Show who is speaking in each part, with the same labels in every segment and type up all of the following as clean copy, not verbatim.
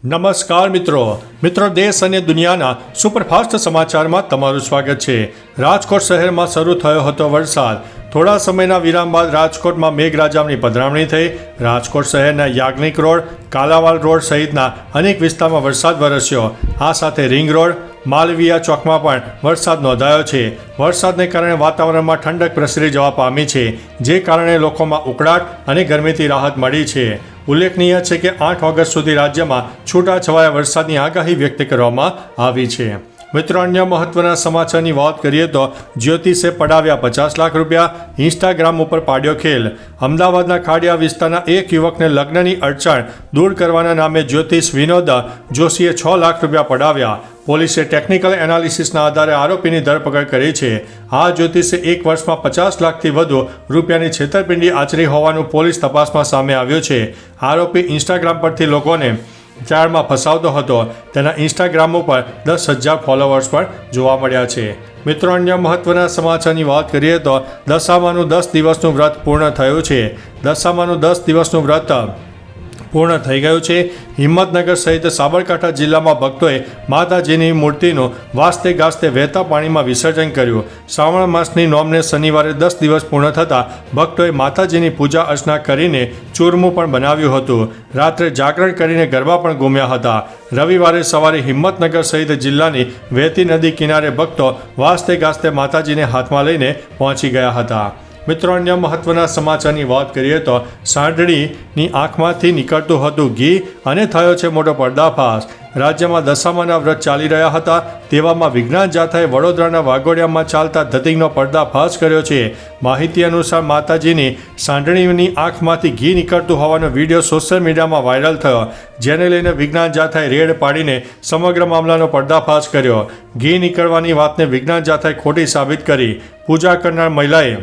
Speaker 1: નમસ્કાર મિત્રો દેશ અને દુનિયાના સુપરફાસ્ટ સમાચારમાં તમારું સ્વાગત છે। રાજકોટ શહેરમાં શરૂ થયો હતો વરસાદ। થોડા સમયના વિરામ બાદ રાજકોટમાં મેઘરાજાની પધરામણી થઈ। રાજકોટ શહેરના યાજ્ઞિક રોડ, કાલાવાલ રોડ સહિતના અનેક વિસ્તારમાં વરસાદ વરસ્યો। આ સાથે રિંગ રોડ, માલવીયા ચોકમાં પણ વરસાદ નોંધાયો છે। વરસાદને કારણે વાતાવરણમાં ઠંડક પ્રસરી જવા પામી છે, જે કારણે લોકોમાં ઉકળાટ અને ગરમીથી રાહત મળી છે। ઉલ્લેખનીય છે કે 8 ઓગસ્ટ સુધી રાજ્યમાં છૂટાછવાયા વરસાદની આગાહી વ્યક્ત કરવામાં આવી છે। મિત્રો, અન્ય મહત્વના સમાચારની વાત કરીએ તો જ્યોતિષે પડાવ્યા 50 લાખ રૂપિયા, ઇન્સ્ટાગ્રામ ઉપર પાડ્યો ખેલ। અમદાવાદના ખાડિયા વિસ્તારના એક યુવકને લગ્નની અડચણ દૂર કરવાના નામે જ્યોતિષ વિનોદ જોશીએ 6 લાખ રૂપિયા પડાવ્યા। પોલીસે ટેકનિકલ એનાલિસિસના આધારે આરોપીની ધરપકડ કરી છે। આ જ્યોતિષે એક વર્ષમાં 50 લાખથી વધુ રૂપિયાની છેતરપિંડી આચરી હોવાનું પોલીસ તપાસમાં સામે આવ્યું છે। આરોપી ઇન્સ્ટાગ્રામ પરથી લોકોને જાળમાં ફસાવતો હતો। તેના ઇન્સ્ટાગ્રામ ઉપર 10,000 ફોલોવર્સ પણ જોવા મળ્યા છે। મિત્રો, અન્ય મહત્વના સમાચારની વાત કરીએ તો દશામાનું 10 દિવસનું વ્રત પૂર્ણ થયું છે। દશામાનું 10 દિવસનું વ્રત પૂર્ણ થઈ ગયું છે। હિંમતનગર સહિત સાબરકાંઠા જિલ્લામાં ભક્તોએ માતાજીની મૂર્તિનું વાસ્તે ગાસ્તે વહેતા પાણીમાં વિસર્જન કર્યું। શ્રાવણ માસની નોમને શનિવારે 10 દિવસ પૂર્ણ થતાં ભક્તોએ માતાજીની પૂજા અર્ચના કરીને ચૂરમું પણ બનાવ્યું હતું। રાત્રે જાગરણ કરીને ગરબા પણ ઘૂમ્યા હતા। રવિવારે સવારે હિંમતનગર સહિત જિલ્લાની વહેતી નદી કિનારે ભક્તો વાસ્તે ગાસ્તે માતાજીને હાથમાં લઈને પહોંચી ગયા હતા। મિત્રો, અન્ય મહત્વના સમાચારની વાત કરીએ તો સાંઢળીની આંખમાંથી નીકળતું હતું ઘી અને થયો છે મોટો પર્દાફાશ। રાજ્યમાં દશામાના વ્રત ચાલી રહ્યા હતા, તેવામાં વિજ્ઞાન જાથાએ વડોદરાના વાઘોડિયામાં ચાલતા ધતિંગનો પર્દાફાશ કર્યો છે। માહિતી અનુસાર માતાજીની સાંઢળીની આંખમાંથી ઘી નીકળતું હોવાનો વિડીયો સોશિયલ મીડિયામાં વાયરલ થયો, જેને લઈને વિજ્ઞાન જાથાએ રેડ પાડીને સમગ્ર મામલાનો પર્દાફાશ કર્યો। ઘી નીકળવાની વાતને વિજ્ઞાન જાથાએ ખોટી સાબિત કરી। પૂજા કરનાર મહિલાએ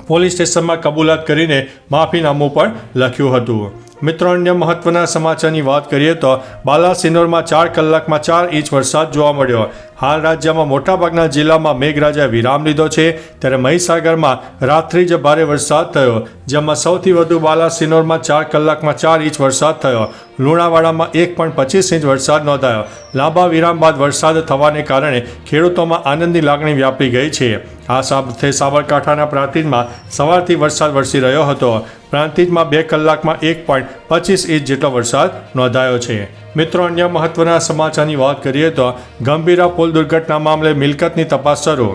Speaker 1: પોલીસ સ્ટેશનમાં કબૂલાત કરીને માફીનામું પણ લખ્યું હતું। મિત્રો, અન્ય મહત્વના સમાચારની વાત કરીએ તો બાલાસિનોરમાં 4 કલાકમાં 4 ઇંચ વરસાદ જોવા મળ્યો। હાલ રાજ્યમાં મોટાભાગના જિલ્લામાં મેઘરાજાએ વિરામ લીધો છે, ત્યારે મહીસાગરમાં રાત્રિ જ ભારે વરસાદ થયો, જેમાં સૌથી વધુ બાલાસિનોરમાં 4 કલાકમાં 4 ઇંચ વરસાદ થયો। લુણાવાડામાં 1.25 ઇંચ વરસાદ નોંધાયો। લાંબા વિરામ બાદ વરસાદ થવાને કારણે ખેડૂતોમાં આનંદની લાગણી વ્યાપી ગઈ છે। આ સાથે સાબરકાંઠાના પ્રાંતિજમાં સવારથી વરસાદ વરસી રહ્યો હતો। પ્રાંતિજમાં 2 કલાકમાં 1.25 ઇંચ જેટલો વરસાદ નોંધાયો છે। મિત્રો, અન્ય મહત્વના સમાચારની વાત કરીએ તો ગંભીરા પુલ દુર્ઘટના મામલે મિલકતની તપાસ શરૂ।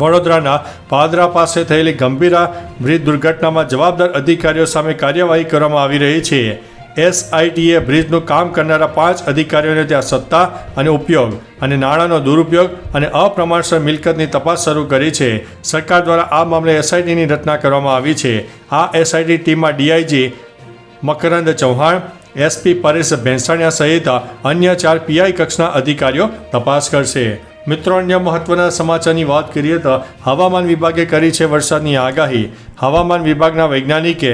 Speaker 1: વડોદરાના પાદરા પાસે થયેલી ગંભીરા બ્રિજ દુર્ઘટનામાં જવાબદાર અધિકારીઓ સામે કાર્યવાહી કરવામાં આવી રહી છે। SITએ બ્રિજનું કામ કરનારા 5 અધિકારીઓને ત્યાં સત્તા અને ઉપયોગ અને નાણાંનો દુરુપયોગ અને અપ્રમાણસર મિલકતની તપાસ શરૂ કરી છે। સરકાર દ્વારા આ મામલે SITની રચના કરવામાં આવી છે। આ SIT ટીમમાં DIG મકરંદ ચૌહાણ, SP પરેશ ભેંસાણિયા સહિત અન્ય 4 PI કક્ષના અધિકારીઓ તપાસ કરશે। મિત્રો, અન્ય મહત્વના સમાચારની વાત કરીએ તો હવામાન વિભાગે કરી છે વરસાદની આગાહી। હવામાન વિભાગના વૈજ્ઞાનિકે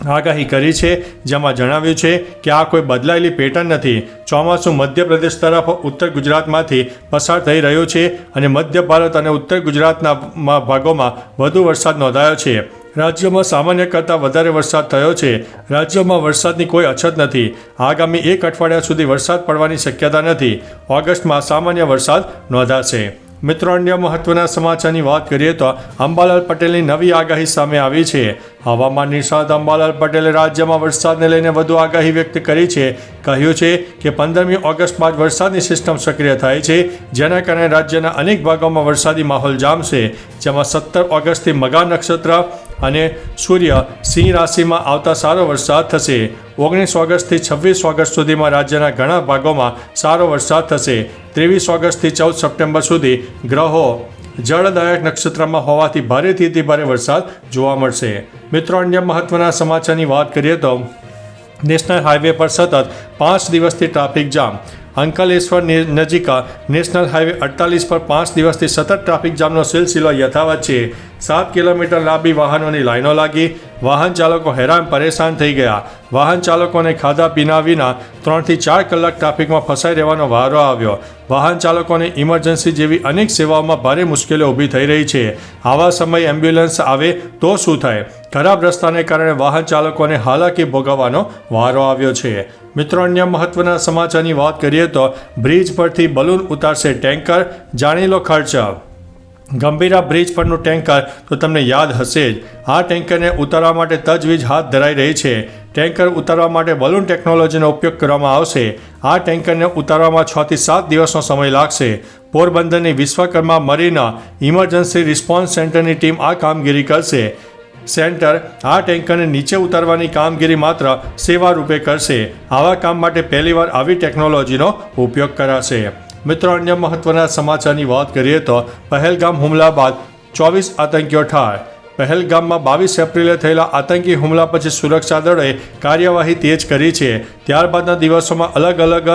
Speaker 1: આગાહી કરી છે, જેમાં જણાવ્યું છે કે આ કોઈ બદલાયેલી પેટર્ન નથી। ચોમાસું મધ્યપ્રદેશ તરફ ઉત્તર ગુજરાતમાંથી પસાર થઈ રહ્યું છે અને મધ્ય ભારત અને ઉત્તર ગુજરાતના ભાગોમાં વધુ વરસાદ નોંધાયો છે। રાજ્યમાં સામાન્ય કરતાં વધારે વરસાદ થયો છે। રાજ્યમાં વરસાદની કોઈ અછત નથી। આગામી 1 અઠવાડિયા સુધી વરસાદ પડવાની શક્યતા નથી। ઓગસ્ટમાં સામાન્ય વરસાદ નોંધાશે। મિત્રો, અન્ય મહત્વના સમાચારની વાત કરીએ તો અંબાલાલ પટેલની નવી આગાહી સામે આવી છે। હવામાન નિષ્ણાત અંબાલાલ પટેલે રાજ્યમાં વરસાદને લઈને વધુ આગાહી વ્યક્ત કરી છે। કહ્યું છે કે 15મી ઓગસ્ટ બાદ વરસાદની સિસ્ટમ સક્રિય થાય છે, જેના કારણે રાજ્યના અનેક ભાગોમાં વરસાદી માહોલ જામશે, જેમાં 17 ઓગસ્ટથી મઘા નક્ષત્ર અને સૂર્ય સિંહ રાશિમાં આવતા સારો વરસાદ થશે। 19 ઓગસ્ટથી 26 ઓગસ્ટ સુધીમાં રાજ્યના ઘણા ભાગોમાં સારો વરસાદ થશે। 23 ઓગસ્ટથી 14 સપ્ટેમ્બર સુધી ગ્રહો જળદાયક નક્ષત્રમાં હોવાથી ભારેથી અતિ ભારે વરસાદ જોવા મળશે। મિત્રો, અન્ય મહત્વના સમાચારની વાત કરીએ તો નેશનલ હાઈવે પર સતત 5 દિવસથી ટ્રાફિક જામ। અંકલેશ્વર નજીક નેશનલ હાઈવે 48 પર 5 દિવસથી સતત ટ્રાફિક જામનો સિલસિલો યથાવત છે। 7 કિલોમીટર લાંબી વાહનોની લાઈનો લાગી. વાહન ચાલકો હેરાન પરેશાન થઈ ગયા. વાહન ચાલકોને ખાધા પીના વિના 3 થી 4 કલાક ટ્રાફિકમાં ફસાઈ રહેવાનો વારો આવ્યો. વાહન ચાલકોને ઇમરજન્સી જેવી અનેક સેવાઓમાં ભારે મુશ્કેલીઓ ઊભી થઈ રહી છે. આવા સમયે એમ્બ્યુલન્સ આવે તો શું થાય? ખરાબ રસ્તાને કારણે વાહન ચાલકોને હાલાકી ભોગવવાનો વારો આવ્યો છે. મિત્રો, અન્ય મહત્વના સમાચારની વાત કરીએ તો બ્રિજ પરથી બલૂન ઉતારશે ટેન્કર, જાણી લો ખર્ચ. ગંભીરા બ્રિજ પરનું ટેન્કર તો તમને યાદ હશે જ. આ ટેન્કરને ઉતારવા માટે તજવીજ હાથ ધરાઈ રહી છે. ટેન્કર ઉતારવા માટે બલૂન ટેકનોલોજીનો ઉપયોગ કરવામાં આવશે. આ ટેન્કરને ઉતારવામાં 6 થી 7 દિવસનો સમય લાગશે. પોરબંદરની વિશ્વકર્મા મરીના ઇમરજન્સી રિસ્પોન્સ સેન્ટરની ટીમ આ કામગીરી કરશે. સેન્ટર આ ટેન્કરને નીચે ઉતારવાની કામગીરી માત્ર સેવા રૂપે કરશે. આવા કામ માટે પહેલીવાર આવી ટેકનોલોજીનો ઉપયોગ કરાશે. મિત્રો, અન્ય મહત્વના સમાચારની વાત કરીએ તો પહેલગામ હુમલા બાદ 24 આતંકીઓ ઠાર. પહેલગામમાં 22 એપ્રિલે થયેલા આતંકી હુમલા પછી સુરક્ષા દળોએ કાર્યવાહી તેજ કરી છે. ત્યારબાદના દિવસોમાં અલગ અલગ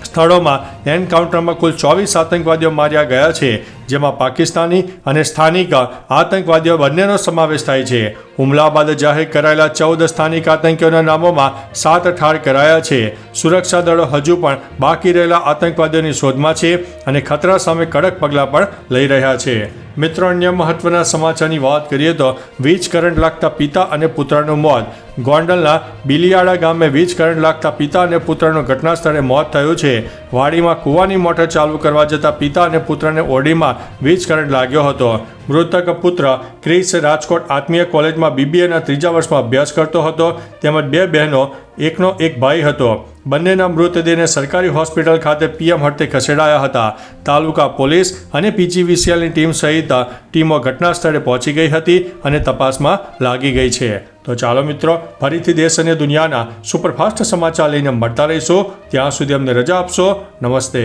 Speaker 1: સ્થળોમાં એન્કાઉન્ટરમાં કુલ 24 આતંકવાદીઓ માર્યા ગયા છે, જેમાં પાકિસ્તાની અને સ્થાનિક આતંકવાદીઓ બંનેનો સમાવેશ થાય છે. હુમલા બાદ જાહેર કરાયેલા 14 સ્થાનિક આતંકીઓના નામોમાં 7 ઠાર કરાયા છે. સુરક્ષા દળો હજુ પણ બાકી રહેલા આતંકવાદીઓની શોધમાં છે અને ખતરા સામે કડક પગલાં પણ લઈ રહ્યા છે. મિત્રો, અન્ય મહત્વના સમાચારની વાત કરીએ તો વીજ કરંટ લાગતા પિતા અને પુત્રનું મોત. ગોંડલના બિલિયાળા ગામે વીજ કરંટ લાગતા પિતા અને પુત્રનું ઘટના સ્થળે મોત થયું છે. વાડીમાં કૂવાની મોટર ચાલુ કરવા જતા પિતા અને પુત્રને ઓરડીમાં વીજ કરંટ લાગ્યો હતો. મૃતક પુત્ર ક્રિસ રાજકોટ આત્મીય કોલેજમાં BBAના 3જા વર્ષમાં અભ્યાસ કરતો હતો. તેમજ 2 બહેનો, એકનો એક ભાઈ હતો. બંનેના મૃતદેહને સરકારી હોસ્પિટલ ખાતે PM હર્તે ખસેડાયા હતા. તાલુકા પોલીસ અને PGVCLની ટીમ સહિત ટીમો ઘટના સ્થળે પહોંચી ગઈ હતી અને તપાસમાં લાગી ગઈ છે. તો ચાલો મિત્રો, ફરીથી દેશ અને દુનિયાના સુપરફાસ્ટ સમાચાર લઈને મળતા રહીશું. ત્યાં સુધી અમને રજા આપશો. નમસ્તે.